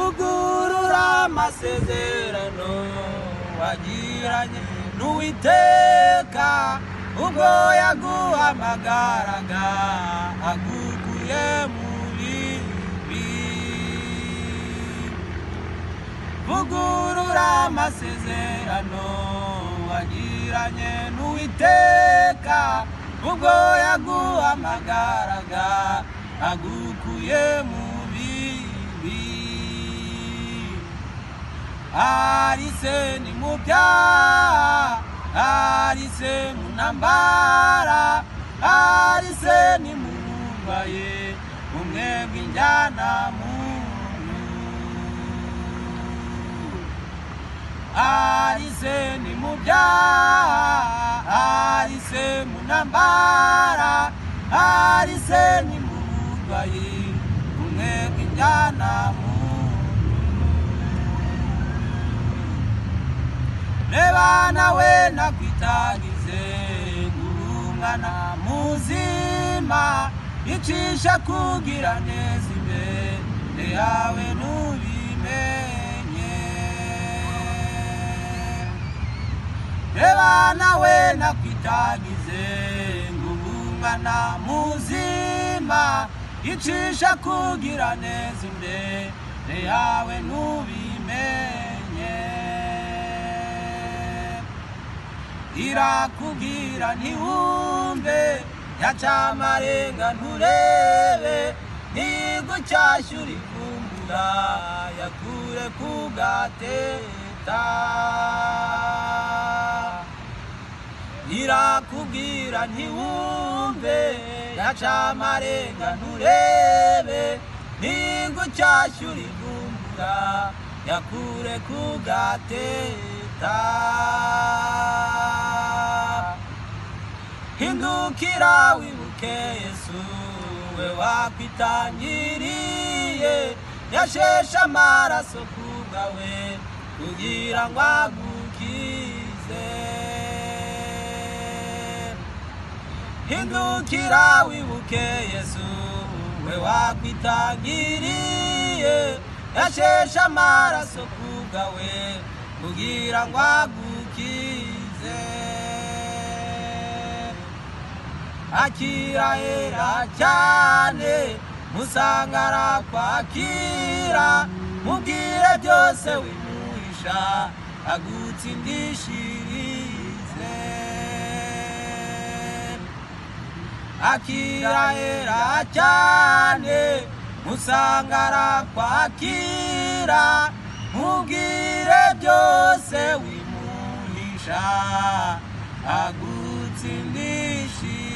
ugurura amasezerano wagiranye n'Uwiteka ubwo yaguhamagaraga agukuye mu bibi. Ugurura amasezerano wagiranye n'Uwiteka ubwo yaguhamagaraga agukuye mu bibi. Arise ni mu byaha, arise mu ntambara, arise ni mu burwayi, umwebwe injyana muntu. Arise ni mu byaha, arise mu ntambara, arise ni mu burwayi, umwebwe injyana muntu. Reba nawe nakwitagize ngurumwana muzima, icisha kugira neza imbere yawe nubimenye. Reba nawe nakwitagize ngurumwana muzima, icisha kugira neza imbere yawe nubimenye. Irakubwira ntiwumve, yacamarenga nturebe, ntigucyashya urivumbura, yakure ku gateta. Irakubwira ntiwumve, yacamarenga nturebe, ntigucyashya urivumbura, yakure ku gateta. Hindukira wibuke Yesu we wakwitangiriye, yasheshe amaraso kubwawe kugira ngo agukize. Hindukira wibuke Yesu we wakwitangiriye, yasheshe amaraso kubwawe kugira ngo agukize. Akirahera cyane musangara kwakira, mubwire byose wimuhisha agutsindishirize. Akirahera cyane musangara kwakira, mubwire byose wimuhisha agutsindishirize.